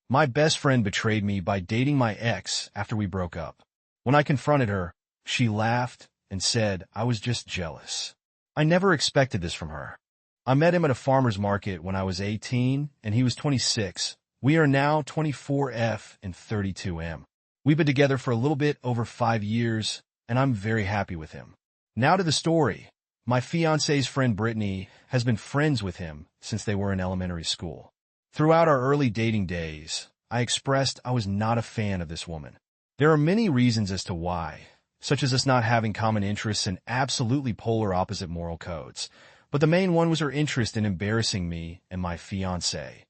My best friend betrayed me by dating my ex after we broke up. When I confronted her, she laughed and said I was just jealous. I never expected this from her. I met him at a farmer's market when I was 18 and he was 26. We are now 24F and 32M. We've been together for a little bit over 5 years, and I'm very happy with him. Now to the story. My fiance's friend Brittany has been friends with him since they were in elementary school. Throughout our early dating days, I expressed I was not a fan of this woman. There are many reasons as to why, such as us not having common interests and absolutely polar opposite moral codes, but the main one was her interest in embarrassing me and my fiancé,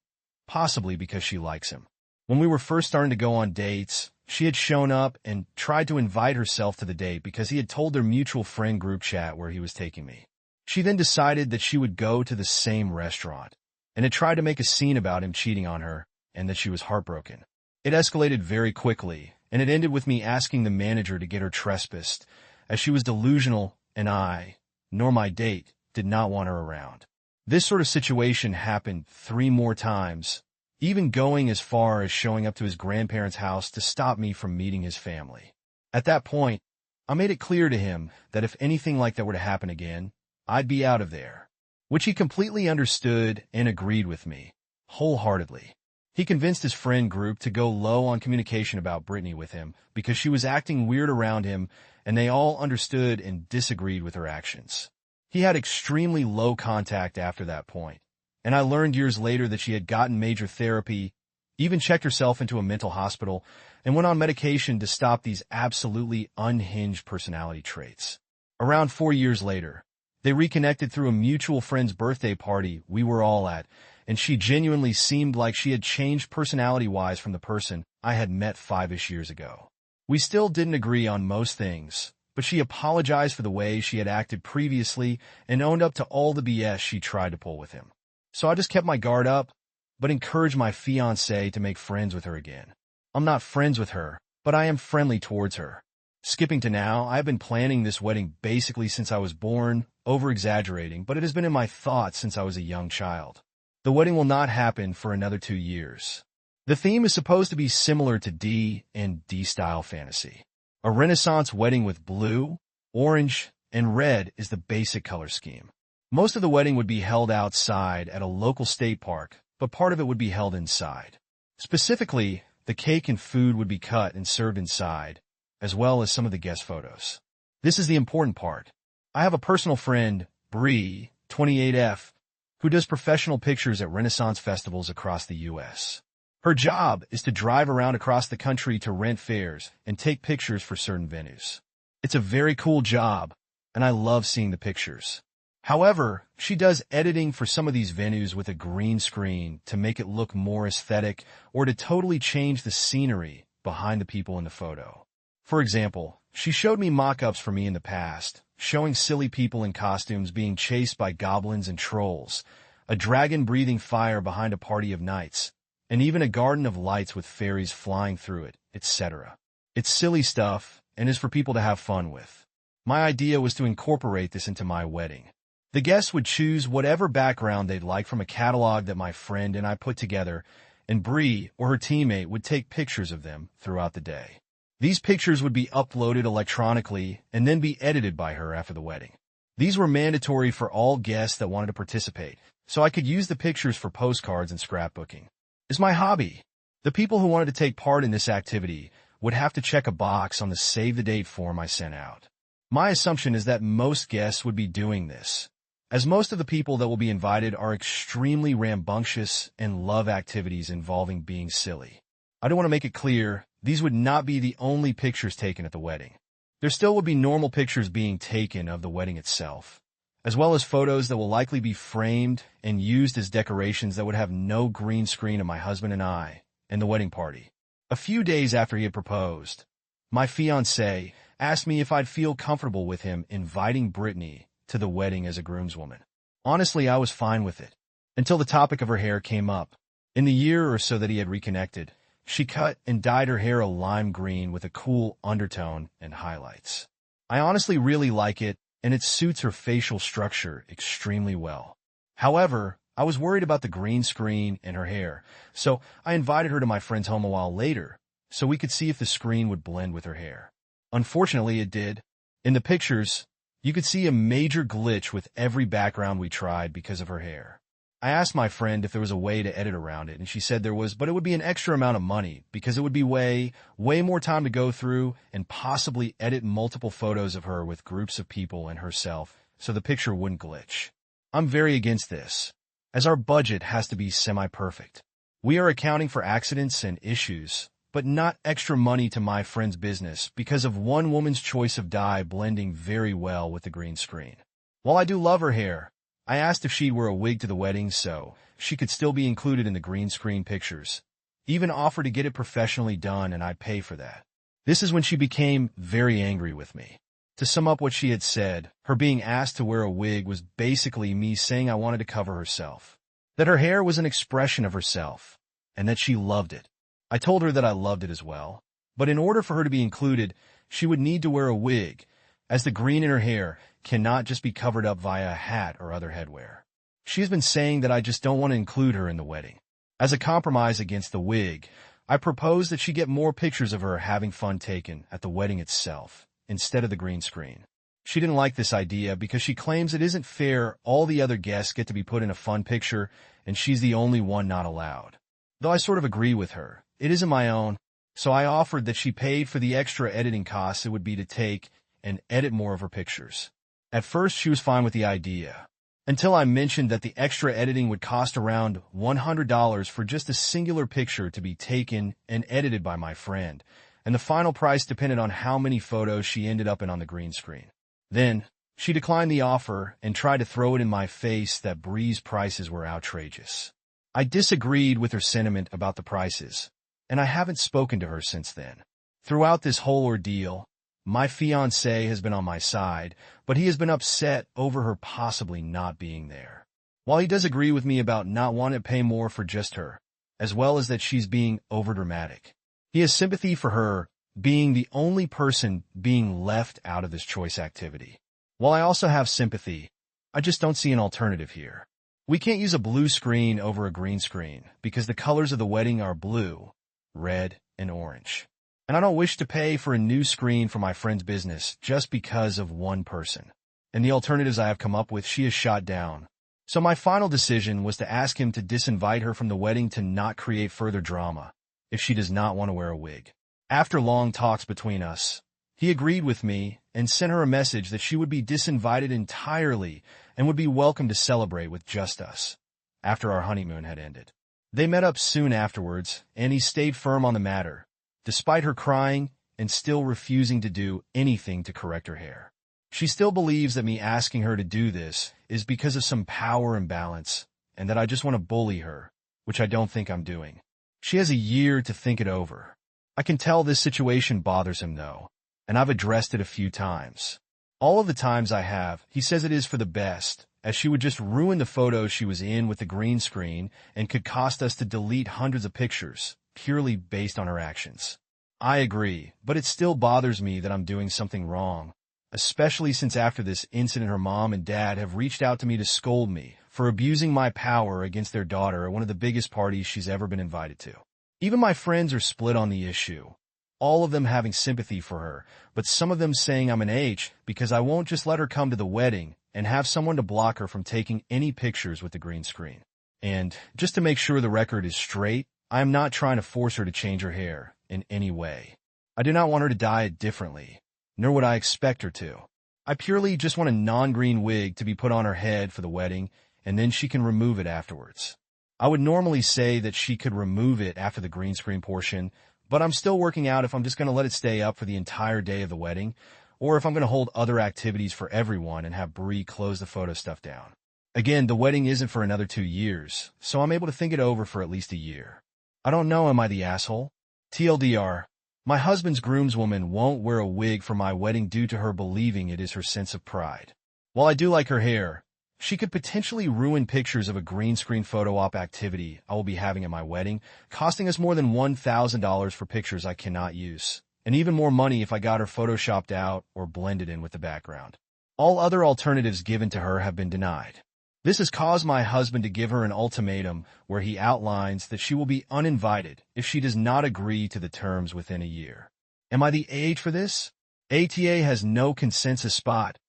possibly because she likes him. When we were first starting to go on dates, she had shown up and tried to invite herself to the date because he had told their mutual friend group chat where he was taking me. She then decided that she would go to the same restaurant, and had tried to make a scene about him cheating on her and that she was heartbroken. It escalated very quickly, and it ended with me asking the manager to get her trespassed, as she was delusional and I, nor my date, did not want her around. This sort of situation happened 3 more times, even going as far as showing up to his grandparents' house to stop me from meeting his family. At that point, I made it clear to him that if anything like that were to happen again, I'd be out of there, which he completely understood and agreed with me, wholeheartedly. He convinced his friend group to go low on communication about Brittany with him because she was acting weird around him, and they all understood and disagreed with her actions. He had extremely low contact after that point, and I learned years later that she had gotten major therapy, even checked herself into a mental hospital, and went on medication to stop these absolutely unhinged personality traits. Around 4 years later, they reconnected through a mutual friend's birthday party we were all at, and she genuinely seemed like she had changed personality-wise from the person I had met 5-ish years ago. We still didn't agree on most things, but she apologized for the way she had acted previously and owned up to all the BS she tried to pull with him. So I just kept my guard up, but encouraged my fiancé to make friends with her again. I'm not friends with her, but I am friendly towards her. Skipping to now, I have been planning this wedding basically since I was born, over-exaggerating, but it has been in my thoughts since I was a young child. The wedding will not happen for another 2 years. The theme is supposed to be similar to D and D-style fantasy. A Renaissance wedding with blue, orange, and red is the basic color scheme. Most of the wedding would be held outside at a local state park, but part of it would be held inside. Specifically, the cake and food would be cut and served inside, as well as some of the guest photos. This is the important part. I have a personal friend, Bree, 28F, who does professional pictures at Renaissance festivals across the U.S. Her job is to drive around across the country to rent fairs and take pictures for certain venues. It's a very cool job, and I love seeing the pictures. However, she does editing for some of these venues with a green screen to make it look more aesthetic or to totally change the scenery behind the people in the photo. For example, she showed me mock-ups for me in the past, showing silly people in costumes being chased by goblins and trolls, a dragon breathing fire behind a party of knights, and even a garden of lights with fairies flying through it, etc. It's silly stuff and is for people to have fun with. My idea was to incorporate this into my wedding. The guests would choose whatever background they'd like from a catalog that my friend and I put together, and Bree or her teammate would take pictures of them throughout the day. These pictures would be uploaded electronically and then be edited by her after the wedding. These were mandatory for all guests that wanted to participate, so I could use the pictures for postcards and scrapbooking. It's my hobby. The people who wanted to take part in this activity would have to check a box on the Save the Date form I sent out. My assumption is that most guests would be doing this, as most of the people that will be invited are extremely rambunctious and love activities involving being silly. I do want to make it clear, these would not be the only pictures taken at the wedding. There still would be normal pictures being taken of the wedding itself, as well as photos that will likely be framed and used as decorations that would have no green screen of my husband and I and the wedding party. A few days after he had proposed, my fiancée asked me if I'd feel comfortable with him inviting Brittany to the wedding as a groomswoman. Honestly, I was fine with it, until the topic of her hair came up. In the year or so that he had reconnected, she cut and dyed her hair a lime green with a cool undertone and highlights. I honestly really like it, and it suits her facial structure extremely well. However, I was worried about the green screen and her hair, so I invited her to my friend's home a while later so we could see if the screen would blend with her hair. Unfortunately, it did. In the pictures, you could see a major glitch with every background we tried because of her hair. I asked my friend if there was a way to edit around it, and she said there was, but it would be an extra amount of money because it would be way more time to go through and possibly edit multiple photos of her with groups of people and herself so the picture wouldn't glitch. I'm very against this, as our budget has to be semi-perfect. We are accounting for accidents and issues, but not extra money to my friend's business because of one woman's choice of dye blending very well with the green screen. While I do love her hair, I asked if she'd wear a wig to the wedding so she could still be included in the green screen pictures. Even offered to get it professionally done and I'd pay for that. This is when she became very angry with me. To sum up what she had said, her being asked to wear a wig was basically me saying I wanted to cover herself, that her hair was an expression of herself, and that she loved it. I told her that I loved it as well, but in order for her to be included, she would need to wear a wig, as the green in her hair cannot just be covered up via a hat or other headwear. She has been saying that I just don't want to include her in the wedding. As a compromise against the wig, I proposed that she get more pictures of her having fun taken at the wedding itself, instead of the green screen. She didn't like this idea because she claims it isn't fair all the other guests get to be put in a fun picture and she's the only one not allowed. Though I sort of agree with her, it isn't my own, so I offered that she paid for the extra editing costs it would be to take and edit more of her pictures. At first, she was fine with the idea, until I mentioned that the extra editing would cost around $100 for just a singular picture to be taken and edited by my friend, and the final price depended on how many photos she ended up in on the green screen. Then, she declined the offer and tried to throw it in my face that Bree's prices were outrageous. I disagreed with her sentiment about the prices, and I haven't spoken to her since then. Throughout this whole ordeal, my fiancé has been on my side, but he has been upset over her possibly not being there. While he does agree with me about not wanting to pay more for just her, as well as that she's being overdramatic, he has sympathy for her being the only person being left out of this choice activity. While I also have sympathy, I just don't see an alternative here. We can't use a blue screen over a green screen because the colors of the wedding are blue, red, and orange. And I don't wish to pay for a new screen for my friend's business just because of one person. And the alternatives I have come up with, she has shot down. So my final decision was to ask him to disinvite her from the wedding to not create further drama if she does not want to wear a wig. After long talks between us, he agreed with me and sent her a message that she would be disinvited entirely and would be welcome to celebrate with just us after our honeymoon had ended. They met up soon afterwards, and he stayed firm on the matter, despite her crying and still refusing to do anything to correct her hair. She still believes that me asking her to do this is because of some power imbalance and that I just want to bully her, which I don't think I'm doing. She has a year to think it over. I can tell this situation bothers him though, and I've addressed it a few times. All of the times I have, he says it is for the best, as she would just ruin the photos she was in with the green screen and could cost us to delete hundreds of pictures, purely based on her actions. I agree, but it still bothers me that I'm doing something wrong, especially since after this incident her mom and dad have reached out to me to scold me for abusing my power against their daughter at one of the biggest parties she's ever been invited to. Even my friends are split on the issue, all of them having sympathy for her, but some of them saying I'm an H because I won't just let her come to the wedding and have someone to block her from taking any pictures with the green screen. And just to make sure the record is straight, I am not trying to force her to change her hair in any way. I do not want her to dye it differently, nor would I expect her to. I purely just want a non-green wig to be put on her head for the wedding, and then she can remove it afterwards. I would normally say that she could remove it after the green screen portion, but I'm still working out if I'm just going to let it stay up for the entire day of the wedding, or if I'm going to hold other activities for everyone and have Bree close the photo stuff down. Again, the wedding isn't for another 2 years, so I'm able to think it over for at least a year. I don't know, am I the asshole? TLDR, my husband's groomswoman won't wear a wig for my wedding due to her believing it is her sense of pride. While I do like her hair, she could potentially ruin pictures of a green screen photo op activity I will be having at my wedding, costing us more than $1,000 for pictures I cannot use, and even more money if I got her photoshopped out or blended in with the background. All other alternatives given to her have been denied. This has caused my husband to give her an ultimatum where he outlines that she will be uninvited if she does not agree to the terms within a year. Am I the age for this? ATA has no consensus spot.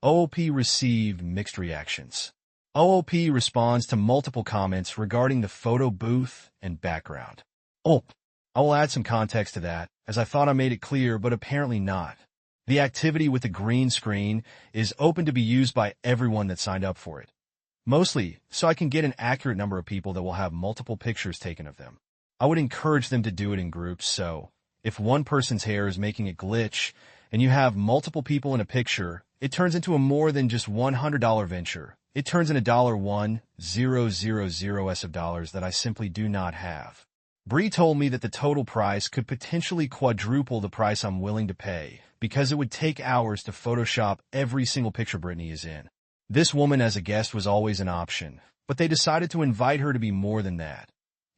OOP received mixed reactions. OOP responds to multiple comments regarding the photo booth and background. I will add some context to that, as I thought I made it clear, but apparently not. The activity with the green screen is open to be used by everyone that signed up for it. Mostly, so I can get an accurate number of people that will have multiple pictures taken of them. I would encourage them to do it in groups, so if one person's hair is making it glitch and you have multiple people in a picture, it turns into a more than just $100 venture. It turns into $1,000 of dollars that I simply do not have. Bree told me that the total price could potentially quadruple the price I'm willing to pay because it would take hours to Photoshop every single picture Brittany is in. This woman as a guest was always an option, but they decided to invite her to be more than that,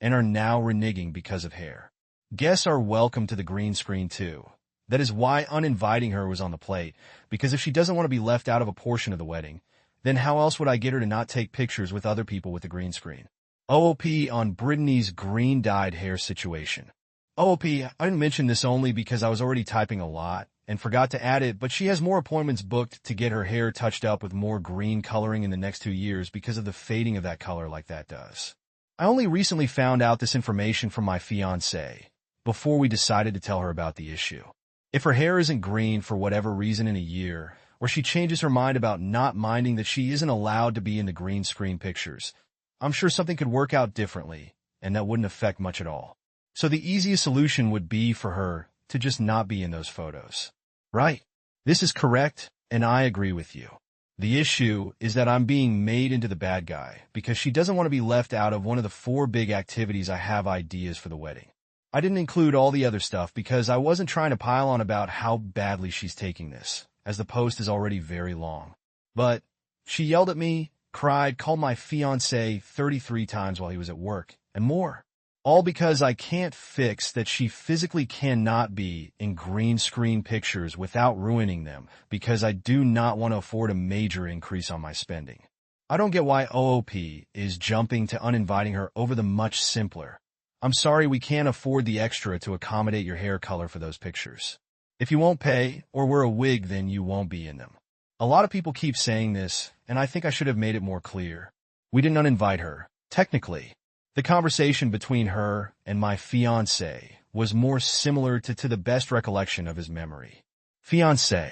and are now reneging because of hair. Guests are welcome to the green screen too. That is why uninviting her was on the plate, because if she doesn't want to be left out of a portion of the wedding, then how else would I get her to not take pictures with other people with the green screen? OOP on Brittany's green dyed hair situation. OOP, I didn't mention this only because I was already typing a lot and forgot to add it, but she has more appointments booked to get her hair touched up with more green coloring in the next 2 years because of the fading of that color like that does. I only recently found out this information from my fiancé before we decided to tell her about the issue. If her hair isn't green for whatever reason in a year, or she changes her mind about not minding that she isn't allowed to be in the green screen pictures, I'm sure something could work out differently, and that wouldn't affect much at all. So the easiest solution would be for her to just not be in those photos. Right. This is correct, and I agree with you. The issue is that I'm being made into the bad guy because she doesn't want to be left out of one of the 4 big activities I have ideas for the wedding. I didn't include all the other stuff because I wasn't trying to pile on about how badly she's taking this, as the post is already very long. But she yelled at me, cried, called my fiancé 33 times while he was at work, and more. All because I can't fix that she physically cannot be in green screen pictures without ruining them because I do not want to afford a major increase on my spending. I don't get why OOP is jumping to uninviting her over the much simpler. I'm sorry we can't afford the extra to accommodate your hair color for those pictures. If you won't pay or wear a wig, then you won't be in them. A lot of people keep saying this, and I think I should have made it more clear. We didn't uninvite her, technically. The conversation between her and my fiancé was more similar to the best recollection of his memory. Fiancé,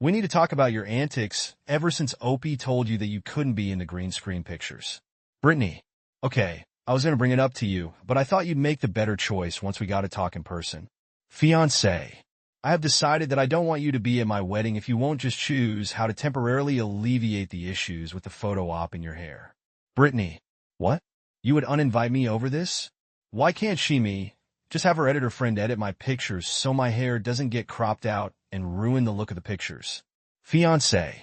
we need to talk about your antics ever since Opie told you that you couldn't be in the green screen pictures. Brittany, okay, I was going to bring it up to you, but I thought you'd make the better choice once we got to talk in person. Fiancé, I have decided that I don't want you to be at my wedding if you won't just choose how to temporarily alleviate the issues with the photo op in your hair. Brittany, what? You would uninvite me over this? Why can't me just have her editor friend edit my pictures so my hair doesn't get cropped out and ruin the look of the pictures? Fiancé,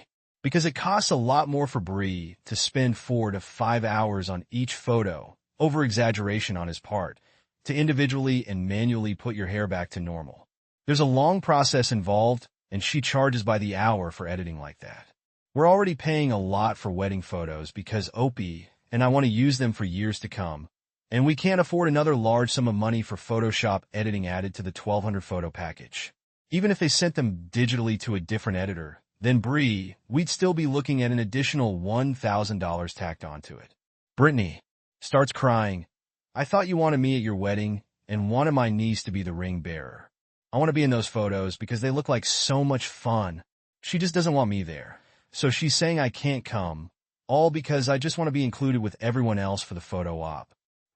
because it costs a lot more for Bree to spend 4 to 5 hours on each photo, over-exaggeration on his part, to individually and manually put your hair back to normal. There's a long process involved, and she charges by the hour for editing like that. We're already paying a lot for wedding photos because Opie and I want to use them for years to come, and we can't afford another large sum of money for Photoshop editing added to the 1,200 photo package. Even if they sent them digitally to a different editor than Bree, we'd still be looking at an additional $1,000 tacked onto it. Brittany starts crying. I thought you wanted me at your wedding and wanted my niece to be the ring bearer. I want to be in those photos because they look like so much fun. She just doesn't want me there, so she's saying I can't come, all because I just want to be included with everyone else for the photo op.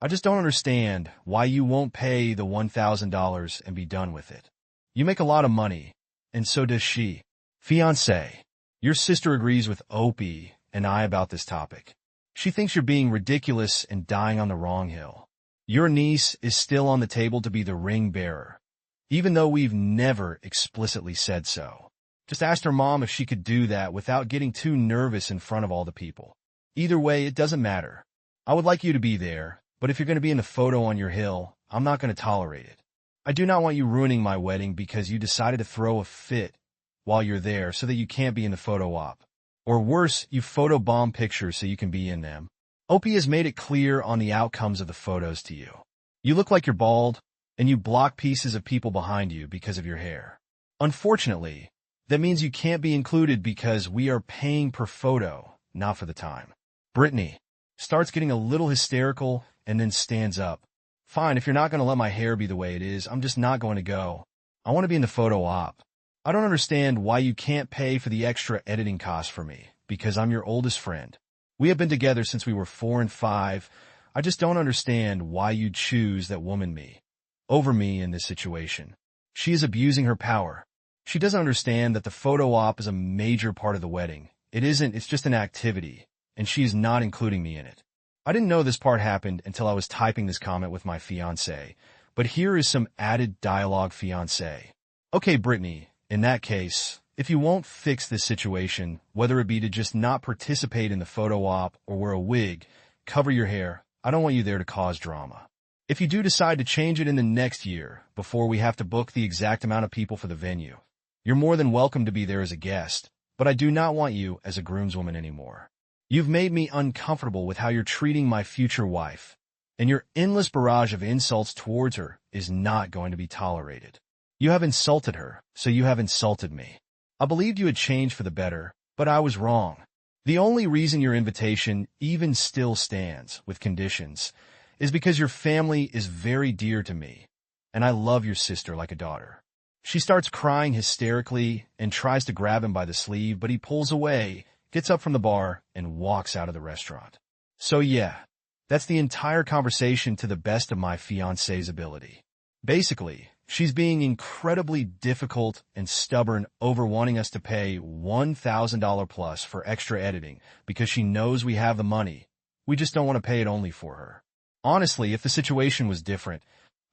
I just don't understand why you won't pay the $1,000 and be done with it. You make a lot of money, and so does she. Fiancé, your sister agrees with Opie and I about this topic. She thinks you're being ridiculous and dying on the wrong hill. Your niece is still on the table to be the ring bearer, even though we've never explicitly said so. Just asked her mom if she could do that without getting too nervous in front of all the people. Either way, it doesn't matter. I would like you to be there, but if you're going to be in the photo on your hill, I'm not going to tolerate it. I do not want you ruining my wedding because you decided to throw a fit while you're there so that you can't be in the photo op. Or worse, you photobomb pictures so you can be in them. Opie has made it clear on the outcomes of the photos to you. You look like you're bald, and you block pieces of people behind you because of your hair. Unfortunately, that means you can't be included because we are paying per photo, not for the time. Brittany starts getting a little hysterical and then stands up. Fine, if you're not going to let my hair be the way it is, I'm just not going to go. I want to be in the photo op. I don't understand why you can't pay for the extra editing costs for me, because I'm your oldest friend. We have been together since we were 4 and 5. I just don't understand why you'd choose that woman over me in this situation. She is abusing her power. She doesn't understand that the photo op is a major part of the wedding. It's just an activity, and she is not including me in it. I didn't know this part happened until I was typing this comment with my fiancé, but here is some added dialogue. Fiancé: okay, Brittany, in that case, if you won't fix this situation, whether it be to just not participate in the photo op or wear a wig, cover your hair, I don't want you there to cause drama. If you do decide to change it in the next year, before we have to book the exact amount of people for the venue, you're more than welcome to be there as a guest, but I do not want you as a groomswoman anymore. You've made me uncomfortable with how you're treating my future wife, and your endless barrage of insults towards her is not going to be tolerated. You have insulted her, so you have insulted me. I believed you had changed for the better, but I was wrong. The only reason your invitation even still stands, with conditions, is because your family is very dear to me, and I love your sister like a daughter. She starts crying hysterically and tries to grab him by the sleeve, but he pulls away, gets up from the bar, and walks out of the restaurant. So yeah, that's the entire conversation to the best of my fiancé's ability. Basically, she's being incredibly difficult and stubborn over wanting us to pay $1,000 plus for extra editing because she knows we have the money. We just don't want to pay it only for her. Honestly, if the situation was different,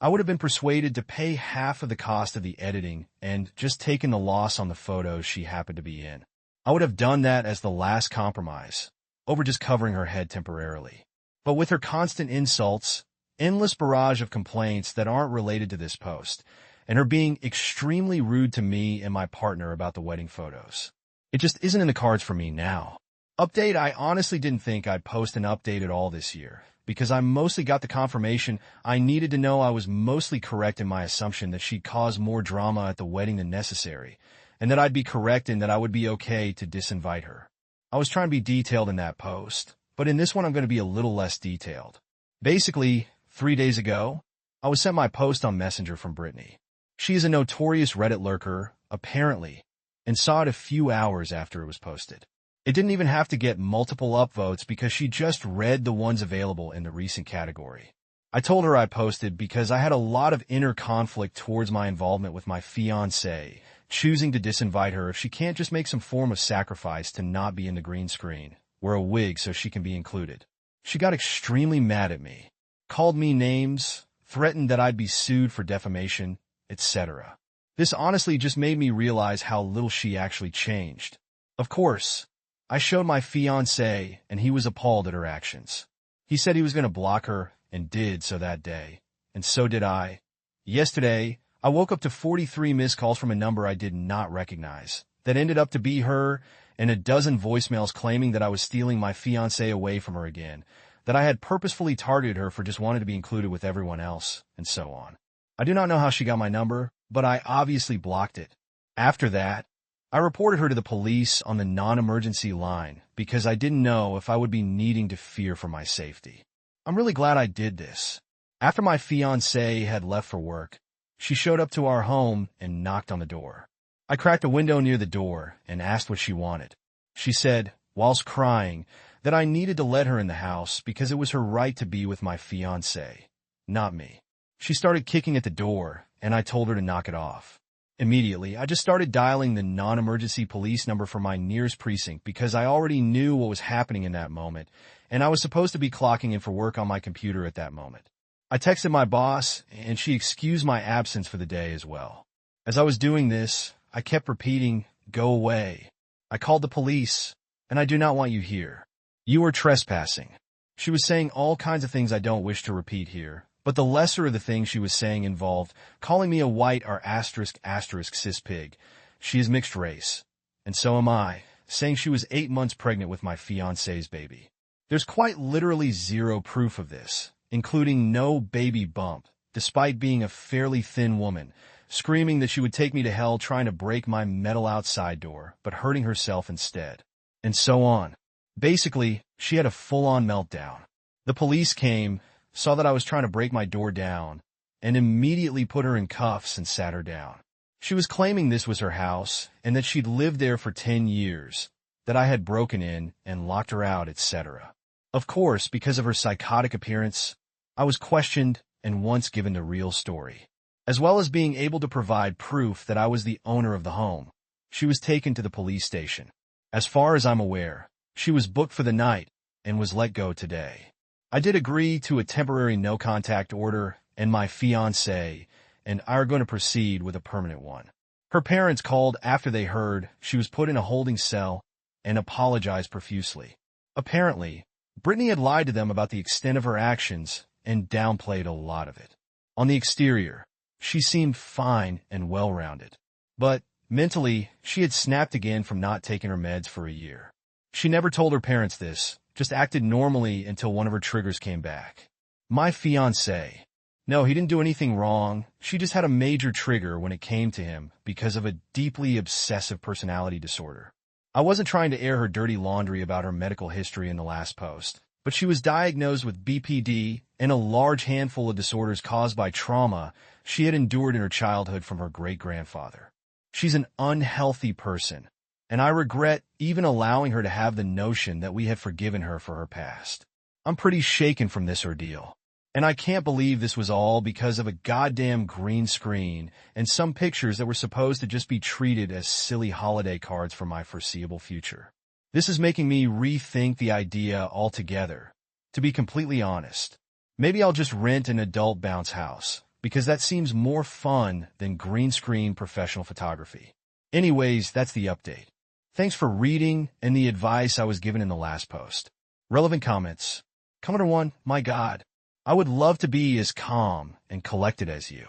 I would have been persuaded to pay half of the cost of the editing and just taken the loss on the photos she happened to be in. I would have done that as the last compromise, over just covering her head temporarily. But with her constant insults, endless barrage of complaints that aren't related to this post, and her being extremely rude to me and my partner about the wedding photos, it just isn't in the cards for me now. Update: I honestly didn't think I'd post an update at all this year, because I mostly got the confirmation I needed to know I was mostly correct in my assumption that she'd cause more drama at the wedding than necessary, and that I'd be correct in that I would be okay to disinvite her. I was trying to be detailed in that post, but in this one I'm going to be a little less detailed. Basically, 3 days ago, I was sent my post on Messenger from Brittany. She is a notorious Reddit lurker, apparently, and saw it a few hours after it was posted. It didn't even have to get multiple upvotes because she just read the ones available in the recent category. I told her I posted because I had a lot of inner conflict towards my involvement with my fiancé, choosing to disinvite her if she can't just make some form of sacrifice to not be in the green screen, wear a wig so she can be included. She got extremely mad at me, called me names, threatened that I'd be sued for defamation, etc. This honestly just made me realize how little she actually changed. Of course, I showed my fiancé, and he was appalled at her actions. He said he was going to block her, and did so that day. And so did I. Yesterday, I woke up to 43 missed calls from a number I did not recognize, that ended up to be her, and a dozen voicemails claiming that I was stealing my fiancé away from her again, that I had purposefully targeted her for just wanting to be included with everyone else, and so on. I do not know how she got my number, but I obviously blocked it. After that, I reported her to the police on the non-emergency line because I didn't know if I would be needing to fear for my safety. I'm really glad I did this. After my fiancé had left for work, she showed up to our home and knocked on the door. I cracked a window near the door and asked what she wanted. She said, whilst crying, that I needed to let her in the house because it was her right to be with my fiancé, not me. She started kicking at the door, and I told her to knock it off. Immediately, I just started dialing the non-emergency police number for my nearest precinct because I already knew what was happening in that moment, and I was supposed to be clocking in for work on my computer at that moment. I texted my boss, and she excused my absence for the day as well. As I was doing this, I kept repeating, "Go away." I called the police, and I do not want you here. You are trespassing. She was saying all kinds of things I don't wish to repeat here, but the lesser of the things she was saying involved calling me a white or *** cis pig. She is mixed race, and so am I, saying she was 8 months pregnant with my fiancé's baby. There's quite literally zero proof of this, including no baby bump, despite being a fairly thin woman, screaming that she would take me to hell trying to break my metal outside door, but hurting herself instead. And so on. Basically, she had a full-on meltdown. The police came, saw that I was trying to break my door down, and immediately put her in cuffs and sat her down. She was claiming this was her house, and that she'd lived there for 10 years, that I had broken in and locked her out, etc. Of course, because of her psychotic appearance, I was questioned and once given the real story. As well as being able to provide proof that I was the owner of the home, she was taken to the police station. As far as I'm aware, she was booked for the night and was let go today. I did agree to a temporary no-contact order, and my fiancé and I are going to proceed with a permanent one. Her parents called after they heard she was put in a holding cell and apologized profusely. Apparently, Brittany had lied to them about the extent of her actions and downplayed a lot of it. On the exterior, she seemed fine and well-rounded. But mentally, she had snapped again from not taking her meds for a year. She never told her parents this, just acted normally until one of her triggers came back. My fiancé. No, he didn't do anything wrong. She just had a major trigger when it came to him because of a deeply obsessive personality disorder. I wasn't trying to air her dirty laundry about her medical history in the last post, but she was diagnosed with BPD and a large handful of disorders caused by trauma she had endured in her childhood from her great-grandfather. She's an unhealthy person, and I regret even allowing her to have the notion that we had forgiven her for her past. I'm pretty shaken from this ordeal. And I can't believe this was all because of a goddamn green screen and some pictures that were supposed to just be treated as silly holiday cards for my foreseeable future. This is making me rethink the idea altogether. To be completely honest, maybe I'll just rent an adult bounce house, because that seems more fun than green screen professional photography. Anyways, that's the update. Thanks for reading and the advice I was given in the last post. Relevant comments. Commenter 1, my God. I would love to be as calm and collected as you.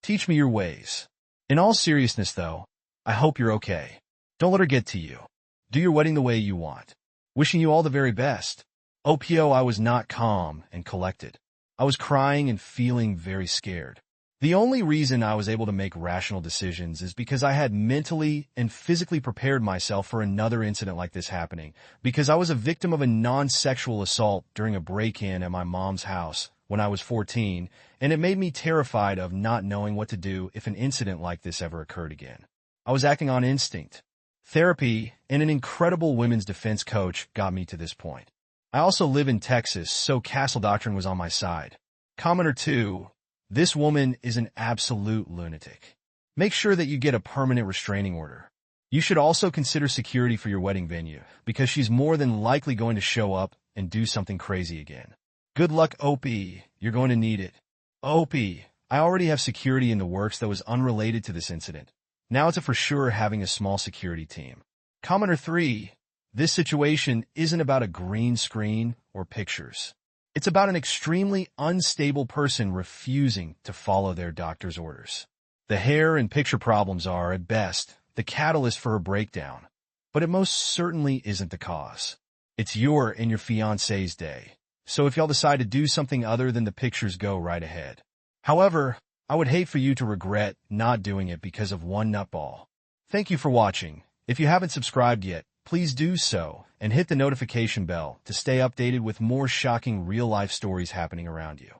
Teach me your ways. In all seriousness, though, I hope you're okay. Don't let her get to you. Do your wedding the way you want. Wishing you all the very best. OPO, I was not calm and collected. I was crying and feeling very scared. The only reason I was able to make rational decisions is because I had mentally and physically prepared myself for another incident like this happening, because I was a victim of a non-sexual assault during a break-in at my mom's house when I was 14, and it made me terrified of not knowing what to do if an incident like this ever occurred again. I was acting on instinct. Therapy and an incredible women's defense coach got me to this point. I also live in Texas, so Castle Doctrine was on my side. Commenter 2, this woman is an absolute lunatic. Make sure that you get a permanent restraining order. You should also consider security for your wedding venue, because she's more than likely going to show up and do something crazy again. Good luck, Opie. You're going to need it. Opie, I already have security in the works that was unrelated to this incident. Now it's a for sure having a small security team. Commenter 3, this situation isn't about a green screen or pictures. It's about an extremely unstable person refusing to follow their doctor's orders. The hair and picture problems are, at best, the catalyst for her breakdown, but it most certainly isn't the cause. It's your and your fiancé's day. So if y'all decide to do something other than the pictures, go right ahead. However, I would hate for you to regret not doing it because of one nutball. Thank you for watching. If you haven't subscribed yet, please do so and hit the notification bell to stay updated with more shocking real-life stories happening around you.